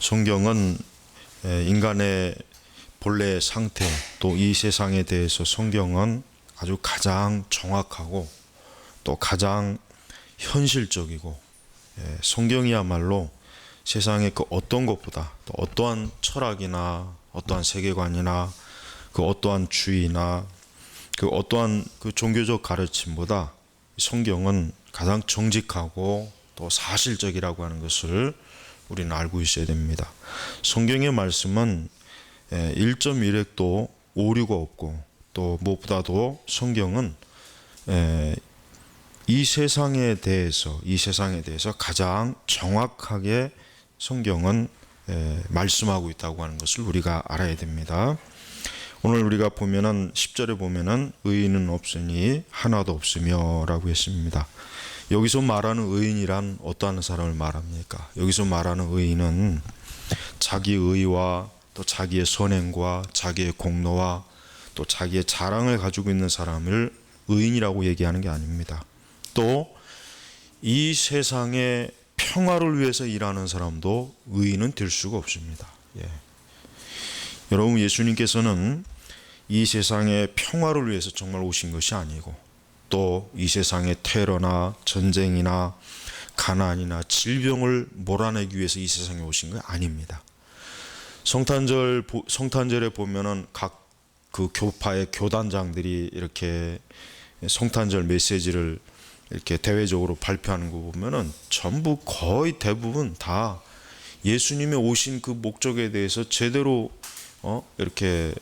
성경은 인간의 본래 상태 또 이 세상에 대해서 성경은 아주 가장 정확하고 또 가장 현실적이고 성경이야말로 세상의 그 어떤 것보다 또 어떠한 철학이나 어떠한 세계관이나 그 어떠한 주의나 그 어떠한 그 종교적 가르침보다 성경은 가장 정직하고 또 사실적이라고 하는 것을 우리는 알고 있어야 됩니다. 성경의 말씀은 1.1획도 오류가 없고 또 무엇보다도 성경은 이 세상에 대해서 가장 정확하게 성경은 말씀하고 있다고 하는 것을 우리가 알아야 됩니다. 오늘 우리가 보면은 10절에 보면은 의인은 없으니 하나도 없으며 라고 했습니다. 여기서 말하는 의인이란 어떠한 사람을 말합니까? 여기서 말하는 의인은 자기 의와 또 자기의 선행과 자기의 공로와 또 자기의 자랑을 가지고 있는 사람을 의인이라고 얘기하는 게 아닙니다. 또 이 세상의 평화를 위해서 일하는 사람도 의인은 될 수가 없습니다. 여러분, 예수님께서는 이 세상의 평화를 위해서 정말 오신 것이 아니고 또 이 세상의 테러나 전쟁이나 가난이나 질병을 몰아내기 위해서 이 세상에 오신 건 아닙니다. 성탄절에 보면은 각 그 교파의 교단장들이 이렇게 성탄절 메시지를 이렇게 대외적으로 발표하는 거 보면은 전부 거의 대부분 다 예수님의 오신 그 목적에 대해서 제대로 이렇게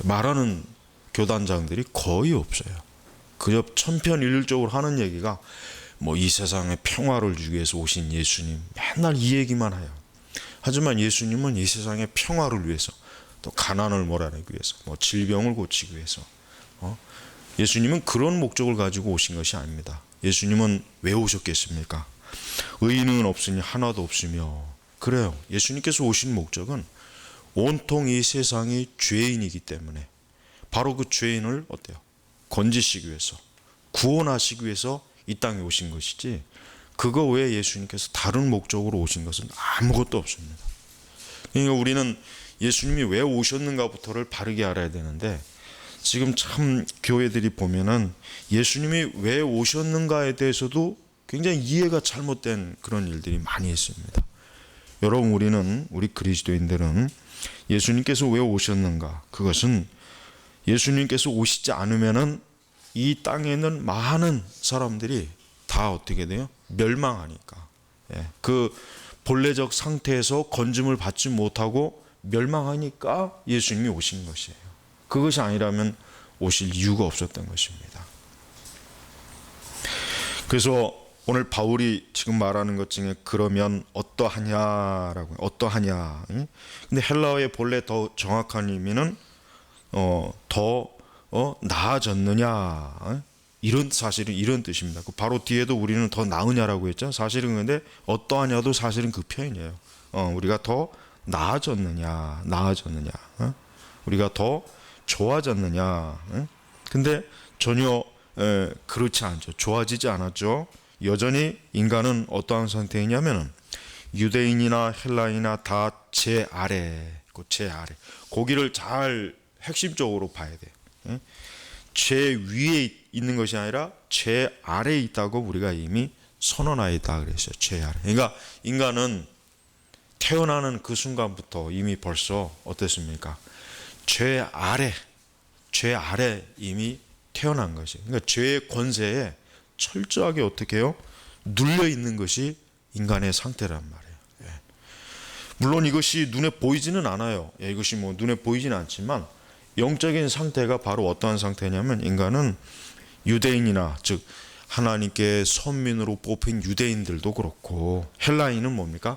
말하는 교단장들이 거의 없어요. 그저 천편일률적으로 하는 얘기가 뭐 이 세상에 평화를 주기 위해서 오신 예수님, 맨날 이 얘기만 해요. 하지만 예수님은 이 세상의 평화를 위해서 또 가난을 몰아내기 위해서 뭐 질병을 고치기 위해서 예수님은 그런 목적을 가지고 오신 것이 아닙니다. 예수님은 왜 오셨겠습니까? 의인은 없으니 하나도 없으며. 그래요. 예수님께서 오신 목적은 온통 이 세상이 죄인이기 때문에 바로 그 죄인을 건지시기 위해서, 구원하시기 위해서 이 땅에 오신 것이지, 그거 외에 예수님께서 다른 목적으로 오신 것은 아무것도 없습니다. 그러니까 우리는 예수님이 왜 오셨는가부터를 바르게 알아야 되는데, 지금 참 교회들이 보면은 예수님이 왜 오셨는가에 대해서도 굉장히 이해가 잘못된 그런 일들이 많이 있습니다. 여러분, 우리 그리스도인들은 예수님께서 왜 오셨는가, 그것은 예수님께서 오시지 않으면은 이 땅에 있는 많은 사람들이 다 어떻게 돼요? 멸망하니까. 그 본래적 상태에서 건짐을 받지 못하고 멸망하니까 예수님이 오신 것이에요. 그것이 아니라면 오실 이유가 없었던 것입니다. 그래서 오늘 바울이 지금 말하는 것 중에 그러면 어떠하냐라고, 어떠하냐. 근데 헬라어의 본래 더 정확한 의미는 더 나아졌느냐, 이런, 사실은 이런 뜻입니다. 바로 뒤에도 우리는 더 나으냐라고 했죠. 사실은 근데 어떠하냐도 사실은 그 표현이에요. 우리가 더 나아졌느냐, 우리가 더 좋아졌느냐. 근데 전혀 그렇지 않죠. 좋아지지 않았죠. 여전히 인간은 어떠한 상태이냐면은 유대인이나 헬라인이나 다 제 아래, 거기를 잘 핵심적으로 봐야 돼요. 제 위에 있는 것이 아니라 제 아래에 있다고 우리가 이미 선언하여 있다 그랬어요. 제 아래. 그러니까 인간은 태어나는 그 순간부터 이미 벌써 어땠습니까? 죄 아래 이미 태어난 것이. 그러니까 죄의 권세에 철저하게 어떻게 해요? 눌려 있는 것이 인간의 상태란 말이에요. 물론 이것이 눈에 보이지는 않아요. 이것이 뭐 눈에 보이지는 않지만 영적인 상태가 바로 어떠한 상태냐면, 인간은 유대인이나 즉 하나님께 선민으로 뽑힌 유대인들도 그렇고, 헬라인은 뭡니까?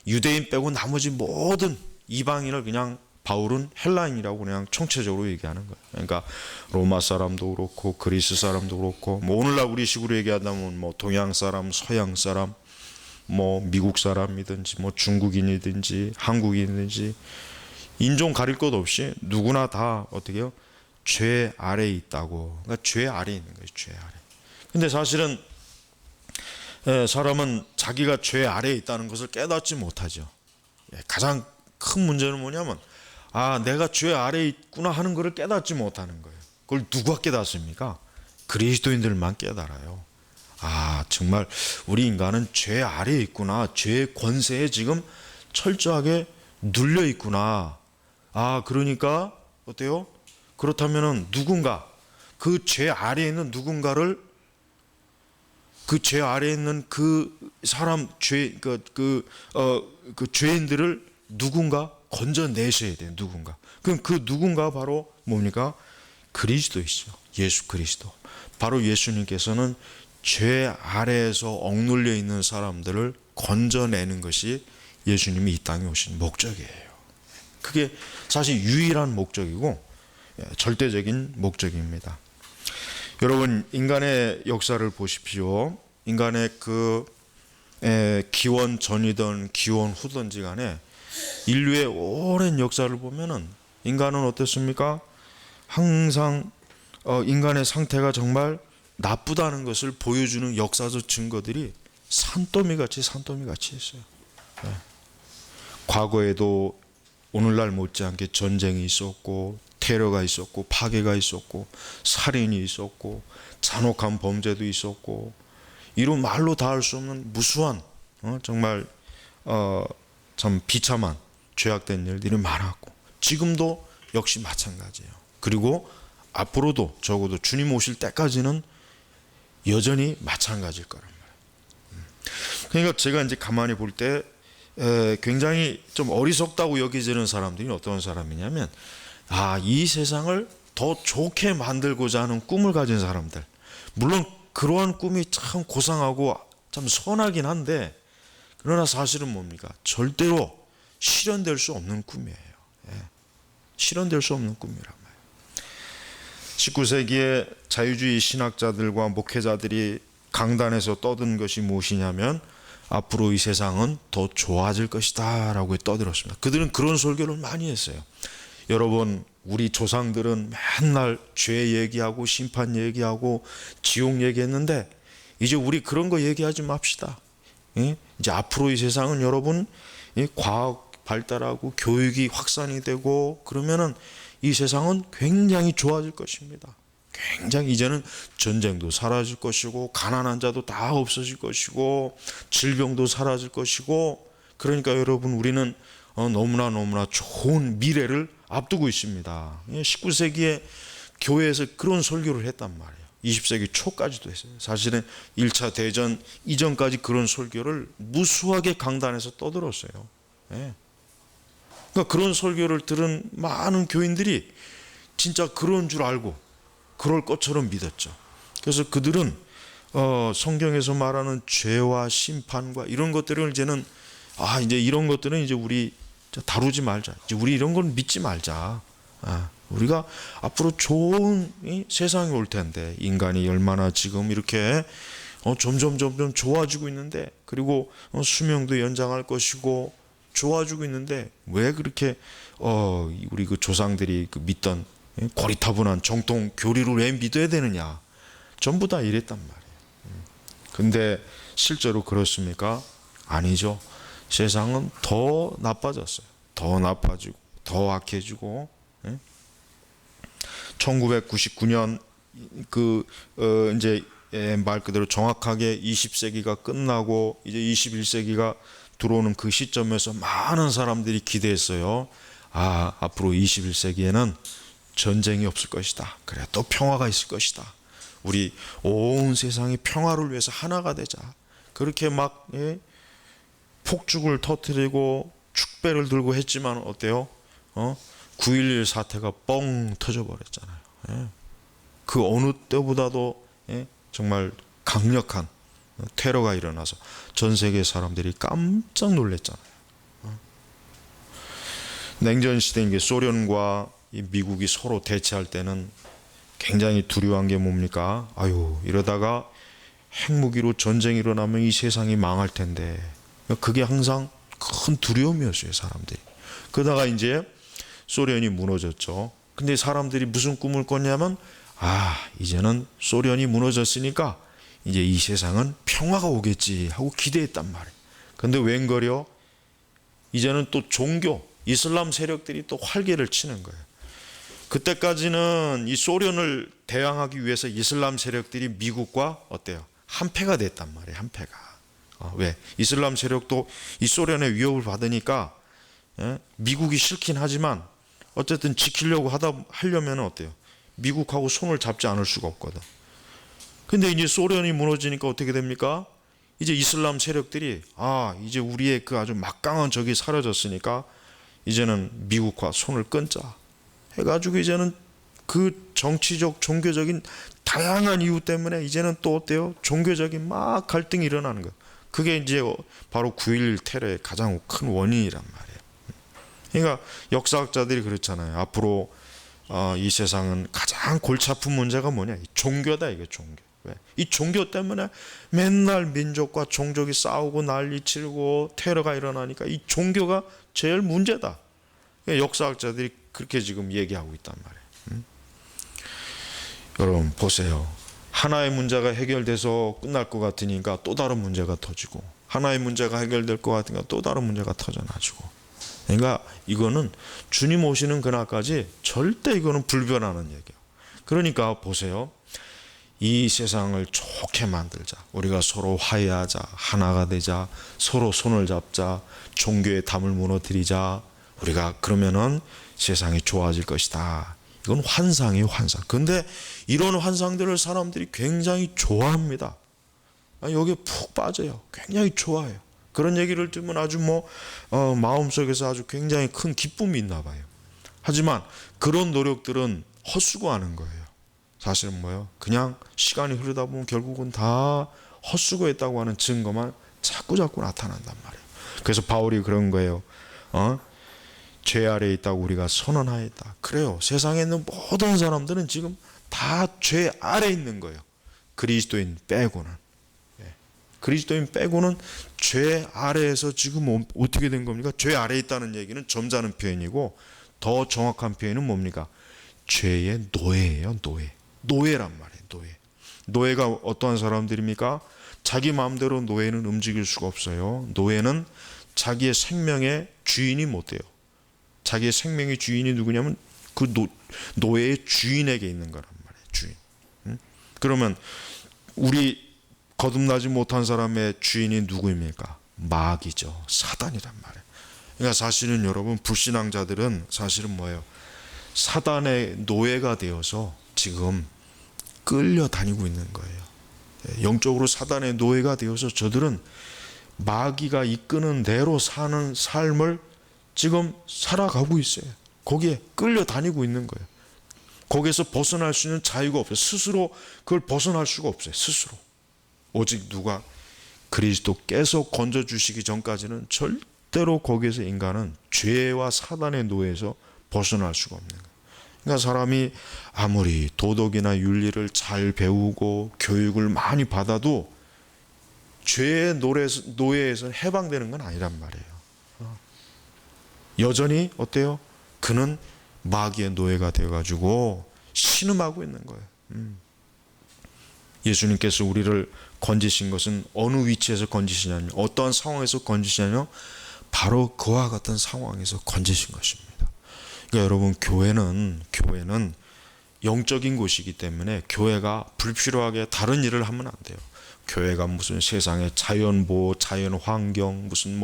유대인 빼고 나머지 모든 이방인을 그냥 바울은 헬라인이라고 그냥 총체적으로 얘기하는 거예요. 그러니까 로마 사람도 그렇고 그리스 사람도 그렇고, 뭐 오늘날 우리 식으로 얘기하다면 뭐 동양 사람, 서양 사람, 뭐 미국 사람이든지 뭐 중국인이든지 한국인이든지 인종 가릴 것 없이 누구나 다 어떻게 해요? 죄 아래에 있다고. 그러니까 죄 아래에 있는 거예요. 죄 아래. 근데 사실은 사람은 자기가 죄 아래에 있다는 것을 깨닫지 못하죠. 가장 큰 문제는 뭐냐면 내가 죄 아래에 있구나 하는 것을 깨닫지 못하는 거예요. 그걸 누가 깨닫습니까? 그리스도인들만 깨달아요. 정말 우리 인간은 죄 아래에 있구나. 죄의 권세에 지금 철저하게 눌려 있구나. 그러니까 어때요? 그렇다면은 누군가 그 죄 아래에 있는 누군가를 그 죄 아래에 있는 그 사람 그 죄인들을 누군가 건져내셔야 돼요. 누군가. 그럼 그 누군가 바로 뭡니까? 그리스도이시죠. 예수 그리스도. 바로 예수님께서는 죄 아래에서 억눌려 있는 사람들을 건져내는 것이 예수님이 이 땅에 오신 목적이에요. 그게 사실 유일한 목적이고 절대적인 목적입니다. 여러분, 인간의 역사를 보십시오. 인간의 기원 전이든 기원 후든지 간에 인류의 오랜 역사를 보면은 인간은 어떻습니까? 항상 인간의 상태가 정말 나쁘다는 것을 보여주는 역사적 증거들이 산더미 같이 있어요. 과거에도 오늘날 못지않게 전쟁이 있었고, 테러가 있었고, 파괴가 있었고, 살인이 있었고, 잔혹한 범죄도 있었고, 이런 말로 다 할 수 없는 무수한 정말 참 비참한 죄악된 일들이 많았고, 지금도 역시 마찬가지예요. 그리고 앞으로도 적어도 주님 오실 때까지는 여전히 마찬가지일 거란 말이에요. 그러니까 제가 이제 가만히 볼 때 굉장히 좀 어리석다고 여겨지는 사람들이 어떤 사람이냐면 이 세상을 더 좋게 만들고자 하는 꿈을 가진 사람들. 물론 그러한 꿈이 참 고상하고 참 선하긴 한데, 그러나 사실은 뭡니까? 절대로 실현될 수 없는 꿈이에요. 실현될 수 없는 꿈이란 말이에요. 19세기에 자유주의 신학자들과 목회자들이 강단에서 떠든 것이 무엇이냐면 앞으로 이 세상은 더 좋아질 것이다 라고 떠들었습니다. 그들은 그런 설교를 많이 했어요. 여러분, 우리 조상들은 맨날 죄 얘기하고 심판 얘기하고 지옥 얘기했는데 이제 우리 그런 거 얘기하지 맙시다. 이제 앞으로 이 세상은 여러분 과학 발달하고 교육이 확산이 되고 그러면은 이 세상은 굉장히 좋아질 것입니다. 굉장히 이제는 전쟁도 사라질 것이고 가난한 자도 다 없어질 것이고 질병도 사라질 것이고, 그러니까 여러분 우리는 너무나 좋은 미래를 앞두고 있습니다. 19세기에 교회에서 그런 설교를 했단 말이에요. 20세기 초까지도 했어요. 사실은 1차 대전 이전까지 그런 설교를 무수하게 강단에서 떠들었어요. 그러니까 그런 설교를 들은 많은 교인들이 진짜 그런 줄 알고 그럴 것처럼 믿었죠. 그래서 그들은 성경에서 말하는 죄와 심판과 이런 것들을 이제는 이제 이런 것들은 이제 우리 다루지 말자. 이제 우리 이런 건 믿지 말자. 우리가 앞으로 좋은 세상이 올 텐데 인간이 얼마나 지금 이렇게 점점 좋아지고 있는데, 그리고 수명도 연장할 것이고 좋아지고 있는데 왜 그렇게 우리 그 조상들이 믿던 고리타분한 정통 교리를 왜 믿어야 되느냐, 전부 다 이랬단 말이에요. 근데 실제로 그렇습니까? 아니죠. 세상은 더 나빠졌어요. 더 나빠지고 더 악해지고. 1999년 이제 말 그대로 정확하게 20세기가 끝나고 이제 21세기가 들어오는 그 시점에서 많은 사람들이 기대했어요. 앞으로 21세기에는 전쟁이 없을 것이다. 그래, 또 평화가 있을 것이다. 우리 온 세상이 평화를 위해서 하나가 되자. 그렇게 막 폭죽을 터뜨리고 축배를 들고 했지만 어때요? 9.11 사태가 뻥 터져버렸잖아요. 그 어느 때보다도 정말 강력한 테러가 일어나서 전 세계 사람들이 깜짝 놀랐잖아요. 냉전 시대인 게 소련과 이 미국이 서로 대치할 때는 굉장히 두려운 게 뭡니까? 이러다가 핵무기로 전쟁이 일어나면 이 세상이 망할 텐데, 그게 항상 큰 두려움이었어요, 사람들이. 그러다가 이제 소련이 무너졌죠. 근데 사람들이 무슨 꿈을 꿨냐면 이제는 소련이 무너졌으니까 이제 이 세상은 평화가 오겠지 하고 기대했단 말이에요. 근데 웬걸요? 이제는 또 종교, 이슬람 세력들이 또 활개를 치는 거예요. 그때까지는 이 소련을 대항하기 위해서 이슬람 세력들이 미국과 어때요? 한패가 됐단 말이에요. 한패가. 왜? 이슬람 세력도 이 소련의 위협을 받으니까 미국이 싫긴 하지만 어쨌든 지키려고 하려면 어때요? 미국하고 손을 잡지 않을 수가 없거든. 근데 이제 소련이 무너지니까 어떻게 됩니까? 이제 이슬람 세력들이 이제 우리의 그 아주 막강한 적이 사라졌으니까 이제는 미국과 손을 끊자 해가지고 이제는 그 정치적 종교적인 다양한 이유 때문에 이제는 또 어때요? 종교적인 막 갈등이 일어나는 거예요. 그게 이제 바로 9.11 테러의 가장 큰 원인이란 말이에요. 그러니까 역사학자들이 그렇잖아요. 앞으로 이 세상은 가장 골치 아픈 문제가 뭐냐? 이 종교다. 이게 종교. 왜? 이 종교 때문에 맨날 민족과 종족이 싸우고 난리치고 테러가 일어나니까 이 종교가 제일 문제다. 역사학자들이 그렇게 지금 얘기하고 있단 말이에요. 여러분 보세요. 하나의 문제가 해결돼서 끝날 것 같으니까 또 다른 문제가 터지고, 하나의 문제가 해결될 것 같으니까 또 다른 문제가 터져나지고. 그러니까 이거는 주님 오시는 그날까지 절대 이거는 불변하는 얘기예요. 그러니까 보세요. 이 세상을 좋게 만들자. 우리가 서로 화해하자. 하나가 되자. 서로 손을 잡자. 종교의 담을 무너뜨리자. 우리가 그러면은 세상이 좋아질 것이다. 이건 환상이에요, 환상. 근데 이런 환상들을 사람들이 굉장히 좋아합니다. 여기에 푹 빠져요. 굉장히 좋아해요. 그런 얘기를 들으면 아주 마음속에서 아주 굉장히 큰 기쁨이 있나 봐요. 하지만 그런 노력들은 헛수고하는 거예요. 사실은 뭐예요? 그냥 시간이 흐르다 보면 결국은 다 헛수고했다고 하는 증거만 자꾸 나타난단 말이에요. 그래서 바울이 그런 거예요. 죄 아래에 있다고 우리가 선언하였다. 그래요. 세상에 있는 모든 사람들은 지금 다 죄 아래에 있는 거예요. 그리스도인 빼고는. 그리스도인 빼고는 죄 아래에서 지금 어떻게 된 겁니까? 죄 아래에 있다는 얘기는 점잖은 표현이고, 더 정확한 표현은 뭡니까? 죄의 노예예요. 노예란 말이에요. 노예가 어떠한 사람들입니까? 자기 마음대로 노예는 움직일 수가 없어요. 노예는 자기의 생명의 주인이 못 돼요. 자기의 생명의 주인이 누구냐면 그 노예의 주인에게 있는 거란 말이에요. 주인. 그러면 우리 거듭나지 못한 사람의 주인이 누구입니까? 마귀죠. 사단이란 말이에요. 그러니까 사실은 여러분, 불신앙자들은 사실은 뭐예요? 사단의 노예가 되어서 지금 끌려다니고 있는 거예요. 영적으로 사단의 노예가 되어서 저들은 마귀가 이끄는 대로 사는 삶을 지금 살아가고 있어요. 거기에 끌려다니고 있는 거예요. 거기에서 벗어날 수 있는 자유가 없어요. 스스로 그걸 벗어날 수가 없어요. 스스로. 오직 누가 그리스도께서 건져주시기 전까지는 절대로 거기에서 인간은 죄와 사단의 노예에서 벗어날 수가 없는 거예요. 그러니까 사람이 아무리 도덕이나 윤리를 잘 배우고 교육을 많이 받아도 죄의 노예에서 해방되는 건 아니란 말이에요. 여전히 어때요? 그는 마귀의 노예가 되어가지고 신음하고 있는 거예요. 예수님께서 우리를 건지신 것은 어느 위치에서 건지시냐면, 어떠한 상황에서 건지시냐면 바로 그와 같은 상황에서 건지신 것입니다. 그러니까 여러분, 교회는 영적인 곳이기 때문에 교회가 불필요하게 다른 일을 하면 안 돼요. 교회가 무슨 세상의 자연보호, 자연환경, 무슨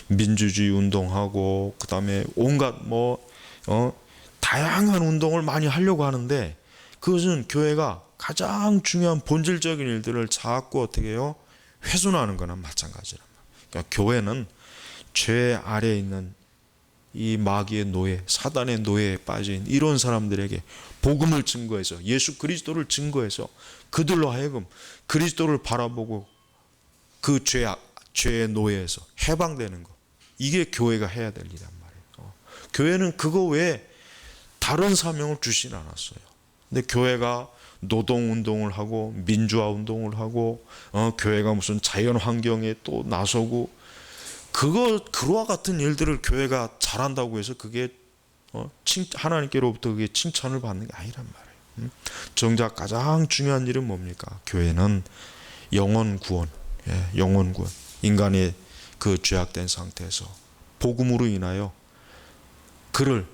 민주주의 운동하고 그다음에 온갖 다양한 운동을 많이 하려고 하는데, 그것은 교회가 가장 중요한 본질적인 일들을 자꾸 어떻게 해요? 훼손하는 거나 마찬가지란 말이에요. 그러니까 교회는 죄 아래에 있는 이 마귀의 노예, 사단의 노예에 빠진 이런 사람들에게 복음을 증거해서, 예수 그리스도를 증거해서 그들로 하여금 그리스도를 바라보고 그 죄의 노예에서 해방되는 것, 이게 교회가 해야 될 일이란 말이에요. 교회는 그거 외에 다른 사명을 주진 않았어요. 근데 교회가 노동운동을 하고 민주화 운동을 하고 교회가 무슨 자연환경에 또 나서고, 그와 같은 일들을 교회가 잘한다고 해서 그게 하나님께로부터 그게 칭찬을 받는 게 아니란 말이에요. 정작 가장 중요한 일은 뭡니까? 교회는 영혼 구원, 영혼 구원. 인간의 그 죄악된 상태에서 복음으로 인하여 그를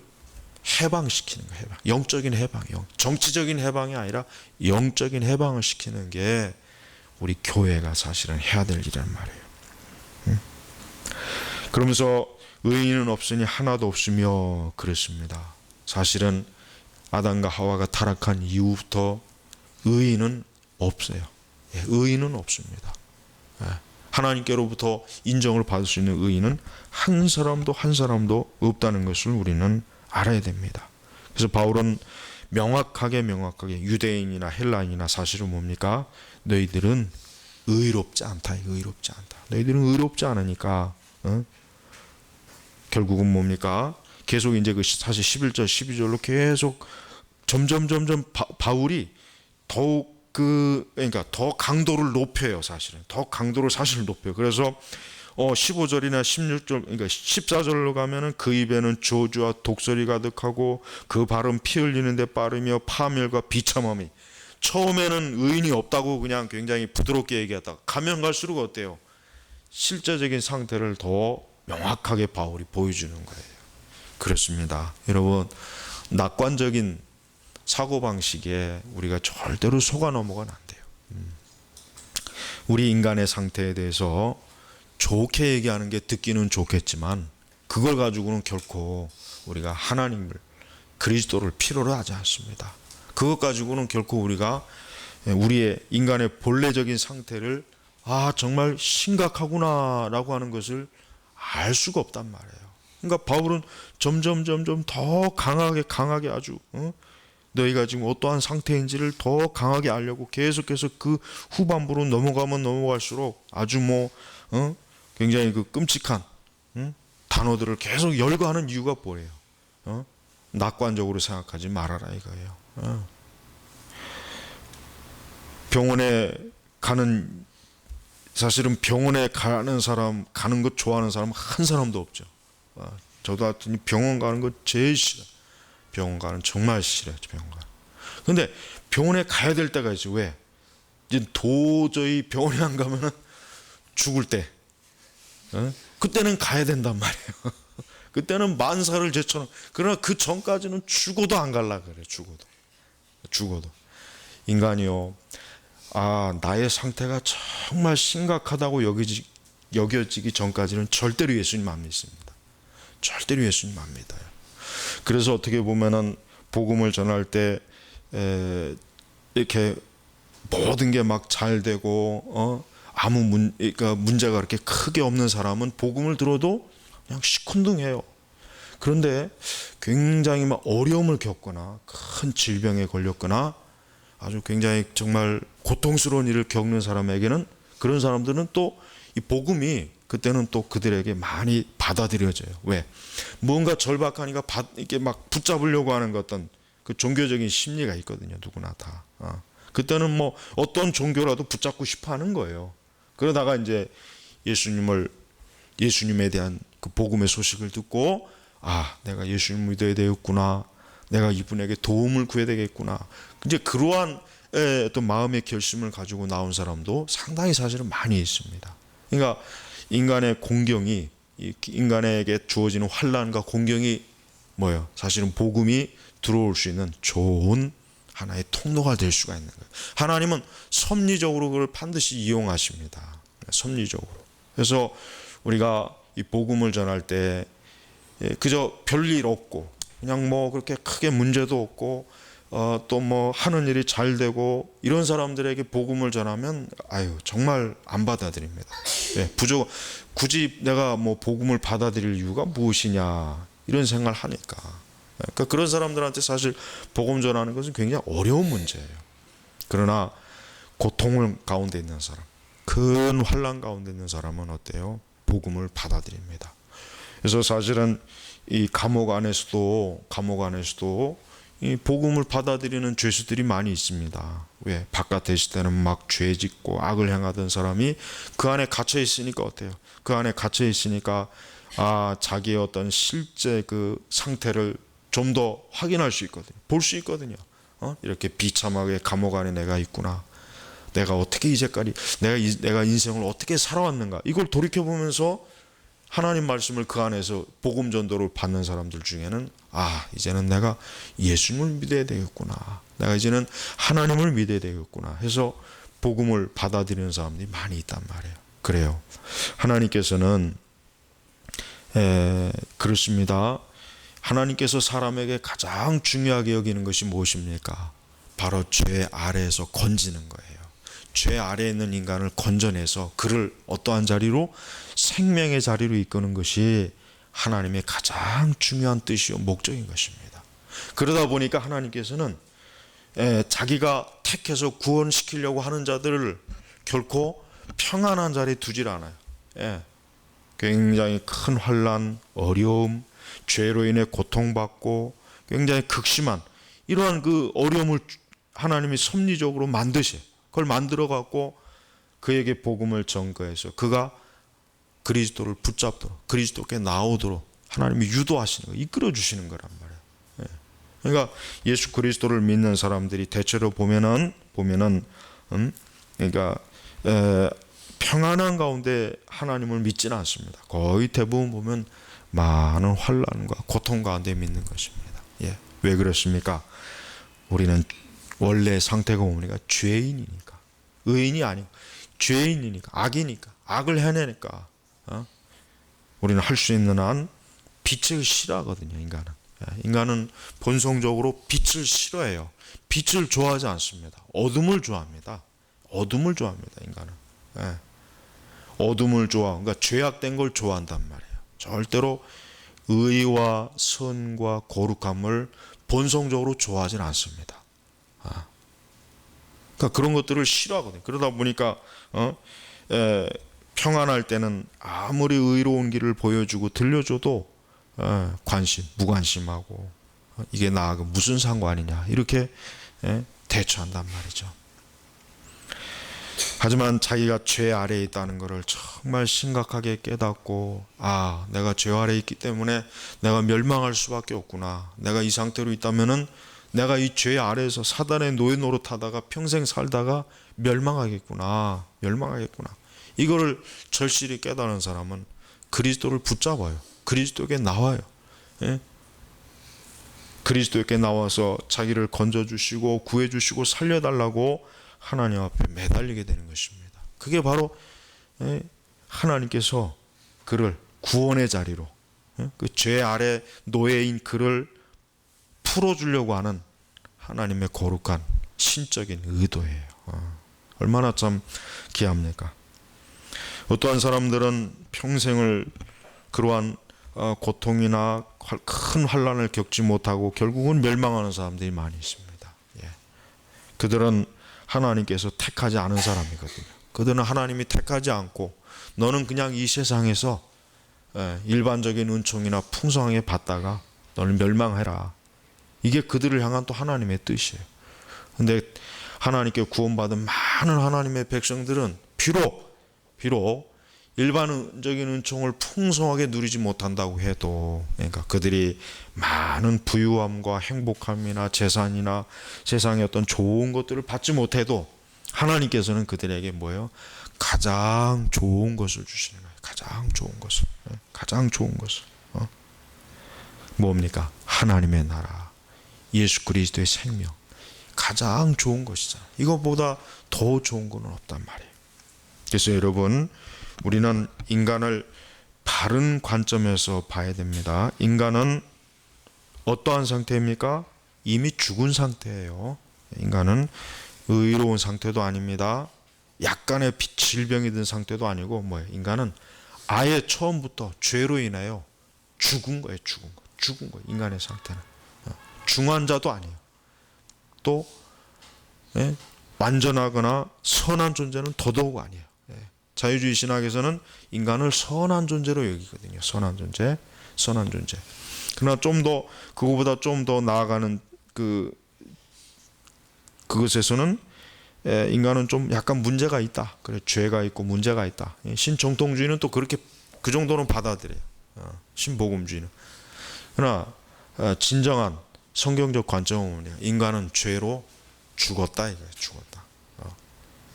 해방시키는 거예요. 영적인 해방, 정치적인 해방이 아니라 영적인 해방을 시키는 게 우리 교회가 사실은 해야 될 일이란 말이에요. 그러면서 의인은 없으니 하나도 없으며 그랬습니다. 사실은 아담과 하와가 타락한 이후부터 의인은 없어요. 의인은 없습니다. 하나님께로부터 인정을 받을 수 있는 의인은 한 사람도 없다는 것을 우리는 알아야 됩니다. 그래서 바울은 명확하게 유대인이나 헬라인이나 사실은 뭡니까? 너희들은 의롭지 않다. 의롭지 않다. 너희들은 의롭지 않으니까 결국은 뭡니까? 계속 이제 그 사실 11절 12절로 계속 점점 바울이 더욱 그러니까 더 강도를 높여요. 사실은 더 강도를 사실 높여요. 그래서 15절이나 16절 그러니까 14절로 가면은 그 입에는 저주와 독설이 가득하고 그 발은 피 흘리는데 빠르며 파멸과 비참함이. 처음에는 의인이 없다고 그냥 굉장히 부드럽게 얘기하다가 가면 갈수록 어때요? 실제적인 상태를 더 명확하게 바울이 보여주는 거예요. 그렇습니다. 여러분, 낙관적인 사고방식에 우리가 절대로 속아 넘어가면 안 돼요. 우리 인간의 상태에 대해서 좋게 얘기하는 게 듣기는 좋겠지만 그걸 가지고는 결코 우리가 하나님을, 그리스도를 필요로 하지 않습니다. 그것 가지고는 결코 우리가 우리의 인간의 본래적인 상태를 정말 심각하구나 라고 하는 것을 알 수가 없단 말이에요. 그러니까 바울은 점점 더 강하게 아주 너희가 지금 어떠한 상태인지를 더 강하게 알려고 계속해서 그 후반부로 넘어갈수록 아주 굉장히 그 끔찍한 단어들을 계속 열거하는 이유가 뭐예요? 낙관적으로 생각하지 말아라 이거예요. 사실은 병원에 가는 것 좋아하는 사람 한 사람도 없죠. 저도 하여튼 병원 가는 거 제일 싫어. 병원 가는 정말 싫어요. 병원 가는. 근데 병원에 가야 될 때가 있죠. 왜? 이제 도저히 병원에 안 가면은 죽을 때. 그때는 가야 된단 말이에요. 그때는 만사를 제쳐놓은. 그러나 그 전까지는 죽어도 안 갈라 그래요. 죽어도. 인간이요. 나의 상태가 정말 심각하다고 여겨지기 전까지는 절대로 예수님 안 믿습니다. 절대로 예수님 안 믿어요. 그래서 어떻게 보면은 복음을 전할 때 이렇게 모든 게 막 잘 되고 그러니까 문제가 그렇게 크게 없는 사람은 복음을 들어도 그냥 시큰둥해요. 그런데 굉장히 막 어려움을 겪거나 큰 질병에 걸렸거나 아주 굉장히 정말 고통스러운 일을 겪는 사람에게는, 그런 사람들은 또 이 복음이 그때는 또 그들에게 많이 받아들여져요. 왜? 뭔가 절박하니까 이렇게 막 붙잡으려고 하는 어떤 그 종교적인 심리가 있거든요. 누구나 다. 그때는 어떤 종교라도 붙잡고 싶어 하는 거예요. 그러다가 이제 예수님에 대한 그 복음의 소식을 듣고 내가 예수님 믿어야 되겠구나. 내가 이분에게 도움을 구해야 되겠구나. 이제 그러한 어떤 마음의 결심을 가지고 나온 사람도 상당히 사실은 많이 있습니다. 그러니까 인간의 공경이, 인간에게 주어지는 환난과 공경이 뭐예요? 사실은 복음이 들어올 수 있는 좋은 하나의 통로가 될 수가 있는 거예요. 하나님은 섭리적으로 그걸 반드시 이용하십니다. 섭리적으로. 그래서 우리가 이 복음을 전할 때 그저 별일 없고 그냥 그렇게 크게 문제도 없고 또 하는 일이 잘 되고 이런 사람들에게 복음을 전하면 정말 안 받아들입니다. 굳이 내가 복음을 받아들일 이유가 무엇이냐 이런 생각을 하니까. 그러니까 그런 사람들한테 사실 복음 전하는 것은 굉장히 어려운 문제예요. 그러나 고통을 가운데 있는 사람, 큰 환난 가운데 있는 사람은 어때요? 복음을 받아들입니다. 그래서 사실은 이 감옥 안에서도 이 복음을 받아들이는 죄수들이 많이 있습니다. 왜? 바깥에 있을 때는 막 죄 짓고 악을 행하던 사람이 그 안에 갇혀 있으니까 어때요? 그 안에 갇혀 있으니까 자기의 어떤 실제 그 상태를 좀 더 확인할 수 있거든요. 볼 수 있거든요. 이렇게 비참하게 감옥 안에 내가 있구나. 내가 어떻게 이제까지 내가 인생을 어떻게 살아왔는가? 이걸 돌이켜 보면서 하나님 말씀을 그 안에서 복음 전도를 받는 사람들 중에는 이제는 내가 예수님을 믿어야 되겠구나, 내가 이제는 하나님을 믿어야 되겠구나 해서 복음을 받아들이는 사람들이 많이 있단 말이에요. 그래요. 하나님께서는 그렇습니다. 하나님께서 사람에게 가장 중요하게 여기는 것이 무엇입니까? 바로 죄 아래에서 건지는 거예요. 죄 아래에 있는 인간을 건져내서 그를 어떠한 자리로? 생명의 자리로 이끄는 것이 하나님의 가장 중요한 뜻이요 목적인 것입니다. 그러다 보니까 하나님께서는 자기가 택해서 구원시키려고 하는 자들을 결코 평안한 자리에 두질 않아요. 굉장히 큰 환난, 어려움, 죄로 인해 고통받고 굉장히 극심한 이러한 그 어려움을 하나님이 섭리적으로 만드셔. 그걸 만들어 갖고 그에게 복음을 전거해서 그가 그리스도를 붙잡도록, 그리스도께 나오도록 하나님이 유도하시는 거예요. 이끌어 주시는 거란 말이에요. 그러니까 예수 그리스도를 믿는 사람들이 대체로 보면은 그러니까 평안한 가운데 하나님을 믿지는 않습니다. 거의 대부분 보면 많은 환난과 고통 가운데 믿는 것입니다. 왜 그렇습니까? 우리는 원래 상태가 뭡니까? 죄인이니까, 의인이 아니고 죄인이니까, 악이니까, 악을 해내니까 우리는 할 수 있는 한 빛을 싫어하거든요. 인간은 본성적으로 빛을 싫어해요. 빛을 좋아하지 않습니다. 어둠을 좋아합니다. 어둠을 좋아합니다. 인간은 어둠을 그러니까 죄악된 걸 좋아한단 말이에요. 절대로 의와 선과 거룩함을 본성적으로 좋아하지는 않습니다. 그러니까 그런 것들을 싫어하거든요. 그러다 보니까 평안할 때는 아무리 의로운 길을 보여주고 들려줘도 무관심하고 이게 나하고 무슨 상관이냐 이렇게 대처한단 말이죠. 하지만 자기가 죄 아래에 있다는 것을 정말 심각하게 깨닫고 내가 죄 아래에 있기 때문에 내가 멸망할 수밖에 없구나, 내가 이 상태로 있다면은 내가 이 죄 아래에서 사단의 노예 노릇하다가 평생 살다가 멸망하겠구나. 이거를 절실히 깨달은 사람은 그리스도를 붙잡아요. 그리스도에게 나와요. 그리스도에게 나와서 자기를 건져주시고 구해주시고 살려달라고 하나님 앞에 매달리게 되는 것입니다. 그게 바로 하나님께서 그를 구원의 자리로, 그 죄 아래 노예인 그를 풀어주려고 하는 하나님의 거룩한 신적인 의도예요. 얼마나 참 귀합니까? 어떠한 사람들은 평생을 그러한 고통이나 큰 환난을 겪지 못하고 결국은 멸망하는 사람들이 많이 있습니다. 그들은 하나님께서 택하지 않은 사람이거든요. 그들은 하나님이 택하지 않고 너는 그냥 이 세상에서 일반적인 은총이나 풍성하게 받다가 너는 멸망해라, 이게 그들을 향한 또 하나님의 뜻이에요. 근데 하나님께 구원받은 많은 하나님의 백성들은 비록 일반적인 은총을 풍성하게 누리지 못한다고 해도, 그러니까 그들이 많은 부유함과 행복함이나 재산이나 세상의 어떤 좋은 것들을 받지 못해도 하나님께서는 그들에게 뭐예요? 가장 좋은 것을 주시는 거예요. 가장 좋은 것을. 뭡니까? 하나님의 나라, 예수 그리스도의 생명, 가장 좋은 것이잖아요. 이것보다 더 좋은 건 없단 말이에요. 그래서 여러분, 우리는 인간을 바른 관점에서 봐야 됩니다. 인간은 어떠한 상태입니까? 이미 죽은 상태예요. 인간은 의로운 상태도 아닙니다. 약간의 질병이 든 상태도 아니고 뭐예요? 인간은 아예 처음부터 죄로 인하여 죽은 거예요. 죽은 거예요. 인간의 상태는 중환자도 아니에요. 또 완전하거나 선한 존재는 더더욱 아니에요. 자유주의 신학에서는 인간을 선한 존재로 여기거든요. 선한 존재. 그러나 그거보다 좀 더 나아가는 그것에서는 인간은 좀 약간 문제가 있다. 그래, 죄가 있고 문제가 있다. 신정통주의는 또 그렇게 그 정도는 받아들여요. 신복음주의는. 그러나 진정한 성경적 관점은 인간은 죄로 죽었다 이거예요.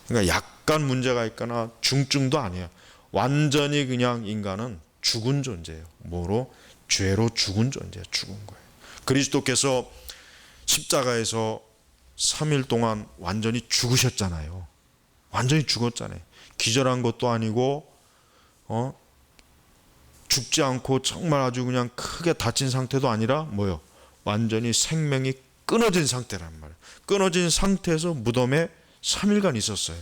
그러니까 약간 문제가 있거나 중증도 아니에요. 완전히 그냥 인간은 죽은 존재예요. 뭐로? 죄로 죽은 존재예요. 죽은 거예요. 그리스도께서 십자가에서 3일 동안 완전히 죽으셨잖아요. 완전히 죽었잖아요. 기절한 것도 아니고 죽지 않고 정말 아주 그냥 크게 다친 상태도 아니라 뭐요? 완전히 생명이 끊어진 상태란 말이에요. 끊어진 상태에서 무덤에 3일간 있었어요.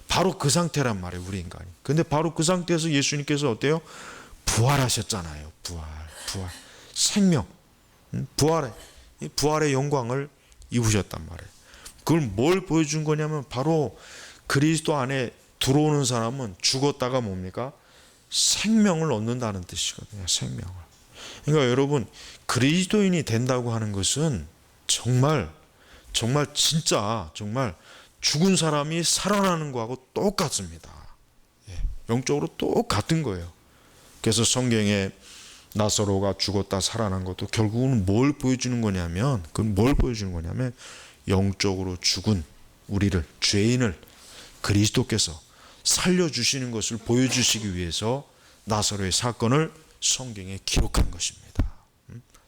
바로 그 상태란 말이에요, 우리 인간이. 근데 바로 그 상태에서 예수님께서 어때요? 부활하셨잖아요. 부활. 생명. 부활의 영광을 입으셨단 말이에요. 그걸 뭘 보여준 거냐면 바로 그리스도 안에 들어오는 사람은 죽었다가 뭡니까? 생명을 얻는다는 뜻이거든요. 생명을. 그러니까 여러분, 그리스도인이 된다고 하는 것은 정말 진짜 죽은 사람이 살아나는 거하고 똑같습니다. 영적으로 똑같은 거예요. 그래서 성경에 나사로가 죽었다 살아난 것도 결국은 뭘 보여주는 거냐면, 영적으로 죽은 우리를, 죄인을 그리스도께서 살려주시는 것을 보여주시기 위해서 나사로의 사건을 성경에 기록한 것입니다.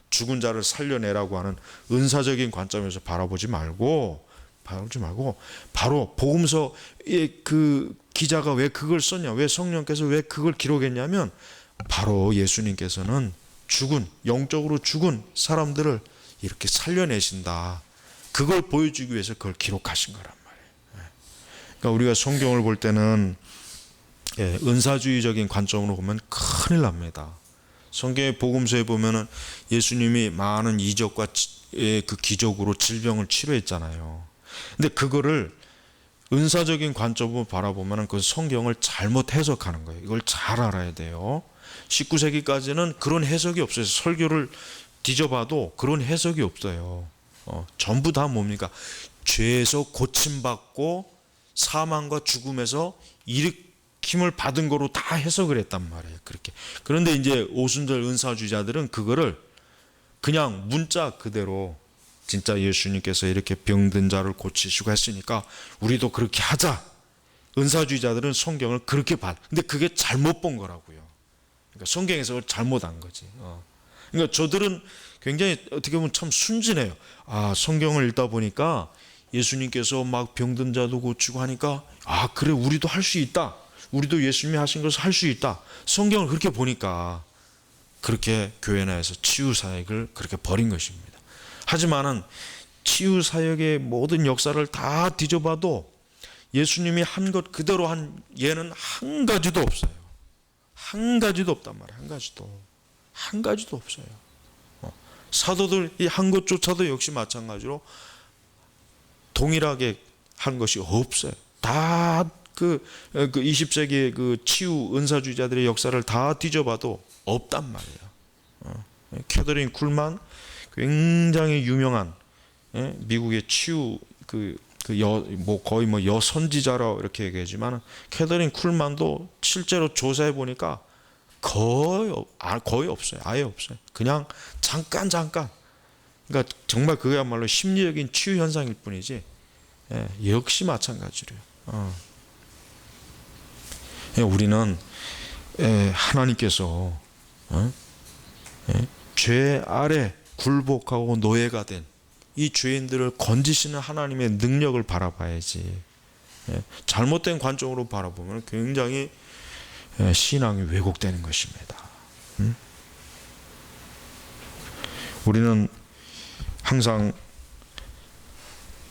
죽은 자를 살려내라고 하는 은사적인 관점에서 바라보지 말고 바로 복음서의 그 기자가 왜 그걸 썼냐, 왜 성령께서 왜 그걸 기록했냐면 바로 예수님께서는 영적으로 죽은 사람들을 이렇게 살려내신다, 그걸 보여주기 위해서 그걸 기록하신 거란 말이에요. 그러니까 우리가 성경을 볼 때는 은사주의적인 관점으로 보면 큰일 납니다. 성경의 복음서에 보면은 예수님이 많은 이적과 그 기적으로 질병을 치료했잖아요. 근데 그거를 은사적인 관점으로 바라보면은 그 성경을 잘못 해석하는 거예요. 이걸 잘 알아야 돼요. 19세기까지는 그런 해석이 없어요. 설교를 뒤져봐도 그런 해석이 없어요. 전부 다 뭡니까? 죄에서 고침받고 사망과 죽음에서 일으킴을 받은 거로 다 해석을 했단 말이에요. 그렇게. 그런데 이제 오순절 은사주의자들은 그거를 그냥 문자 그대로 진짜 예수님께서 이렇게 병든 자를 고치시고 했으니까 우리도 그렇게 하자. 은사주의자들은 성경을 그렇게 봐. 근데 그게 잘못 본 거라고요. 그러니까 성경에서 잘못한 거지. 그러니까 저들은 굉장히 어떻게 보면 참 순진해요. 성경을 읽다 보니까 예수님께서 막 병든 자도 고치고 하니까 그래, 우리도 할 수 있다. 우리도 예수님이 하신 것을 할 수 있다. 성경을 그렇게 보니까 그렇게 교회 내에서 치유 사역을 그렇게 벌인 것입니다. 하지만은 치유 사역의 모든 역사를 다 뒤져봐도 예수님이 한 것 그대로 한 예는 한 가지도 없어요. 한 가지도 없단 말이에요. 한 가지도 없어요. 사도들 이 한 것조차도 역시 마찬가지로 동일하게 한 것이 없어요. 다 그 20세기의 그 치유 은사주의자들의 역사를 다 뒤져봐도 없단 말이에요. 캐더린 쿨만, 굉장히 유명한 미국의 치유 거의 여선지자라 이렇게 얘기하지만 캐더린 쿨만도 실제로 조사해 보니까 거의 없어요. 아예 없어요. 그냥 잠깐. 그러니까 정말 그야말로 심리적인 치유 현상일 뿐이지. 역시 마찬가지로요. 우리는 하나님께서 죄 아래 굴복하고 노예가 된 이 죄인들을 건지시는 하나님의 능력을 바라봐야지. 잘못된 관점으로 바라보면 굉장히 신앙이 왜곡되는 것입니다. 우리는 항상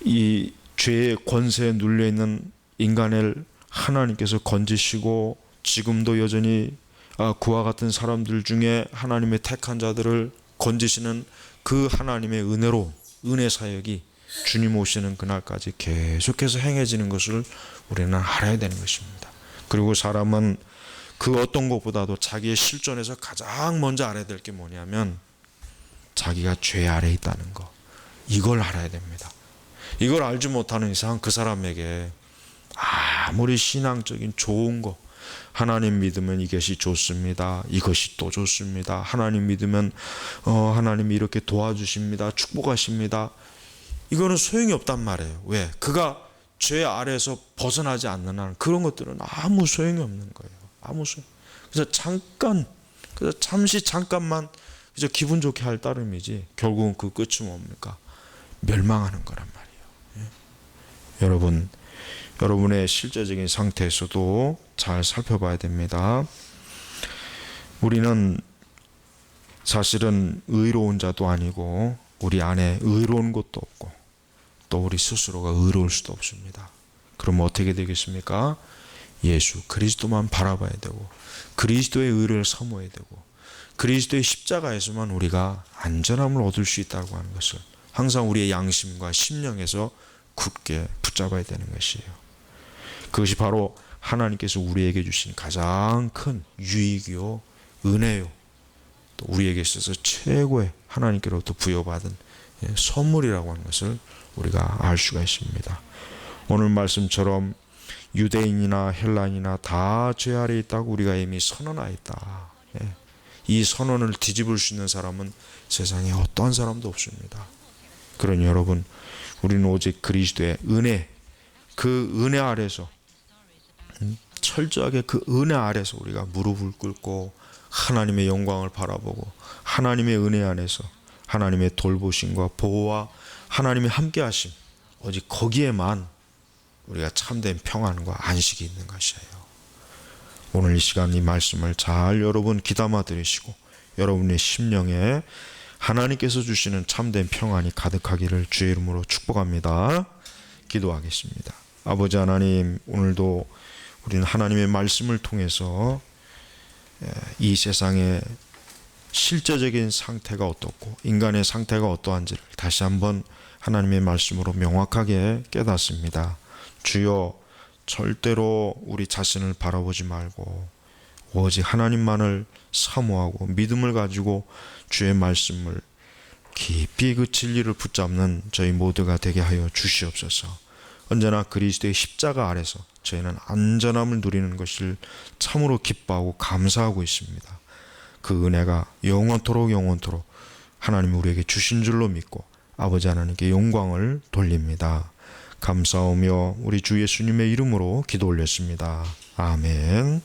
이 죄의 권세에 눌려있는 인간을 하나님께서 건지시고 지금도 여전히 그와 같은 사람들 중에 하나님의 택한 자들을 건지시는 그 하나님의 은혜 사역이 주님 오시는 그날까지 계속해서 행해지는 것을 우리는 알아야 되는 것입니다. 그리고 사람은 그 어떤 것보다도 자기의 실존에서 가장 먼저 알아야 될 게 뭐냐면 자기가 죄 아래 있다는 거, 이걸 알아야 됩니다. 이걸 알지 못하는 이상 그 사람에게 아무리 신앙적인 좋은 거, 하나님 믿으면 이것이 좋습니다, 이것이 또 좋습니다, 하나님 믿으면 하나님이 이렇게 도와주십니다, 축복하십니다, 이거는 소용이 없단 말이에요. 왜? 그가 죄 아래에서 벗어나지 않는 한 그런 것들은 아무 소용이 없는 거예요. 아무 소용. 그래서 잠시 잠깐만 그저 기분 좋게 할 따름이지 결국은 그 끝이 뭡니까? 멸망하는 거란 말이에요. 여러분, 여러분의 실제적인 상태에서도 잘 살펴봐야 됩니다. 우리는 사실은 의로운 자도 아니고 우리 안에 의로운 것도 없고 또 우리 스스로가 의로울 수도 없습니다. 그럼 어떻게 되겠습니까? 예수 그리스도만 바라봐야 되고 그리스도의 의를 사모해야 되고 그리스도의 십자가에서만 우리가 안전함을 얻을 수 있다고 하는 것을 항상 우리의 양심과 심령에서 굳게 붙잡아야 되는 것이에요. 그것이 바로 하나님께서 우리에게 주신 가장 큰 유익이요 은혜요 또 우리에게 있어서 최고의 하나님께로부터 부여받은 선물이라고 하는 것을 우리가 알 수가 있습니다. 오늘 말씀처럼 유대인이나 헬라인이나 다 죄 아래 있다고 우리가 이미 선언하였다. 이 선언을 뒤집을 수 있는 사람은 세상에 어떠한 사람도 없습니다. 그러니 여러분, 우리는 오직 그리스도의 은혜, 그 은혜 아래서 철저하게 그 은혜 아래서 우리가 무릎을 꿇고 하나님의 영광을 바라보고 하나님의 은혜 안에서 하나님의 돌보심과 보호와 하나님의 함께하심, 오직 거기에만 우리가 참된 평안과 안식이 있는 것이에요. 오늘 이 시간 이 말씀을 잘 여러분 귀담아 들으시고 여러분의 심령에 하나님께서 주시는 참된 평안이 가득하기를 주의 이름으로 축복합니다. 기도하겠습니다. 아버지 하나님, 오늘도 우리는 하나님의 말씀을 통해서 이 세상의 실제적인 상태가 어떻고 인간의 상태가 어떠한지를 다시 한번 하나님의 말씀으로 명확하게 깨닫습니다. 주여, 절대로 우리 자신을 바라보지 말고 오직 하나님만을 사모하고 믿음을 가지고 주의 말씀을 깊이 그 진리를 붙잡는 저희 모두가 되게 하여 주시옵소서. 언제나 그리스도의 십자가 아래서 저희는 안전함을 누리는 것을 참으로 기뻐하고 감사하고 있습니다. 그 은혜가 영원토록 하나님이 우리에게 주신 줄로 믿고 아버지 하나님께 영광을 돌립니다. 감사하며 우리 주 예수님의 이름으로 기도 올렸습니다. 아멘.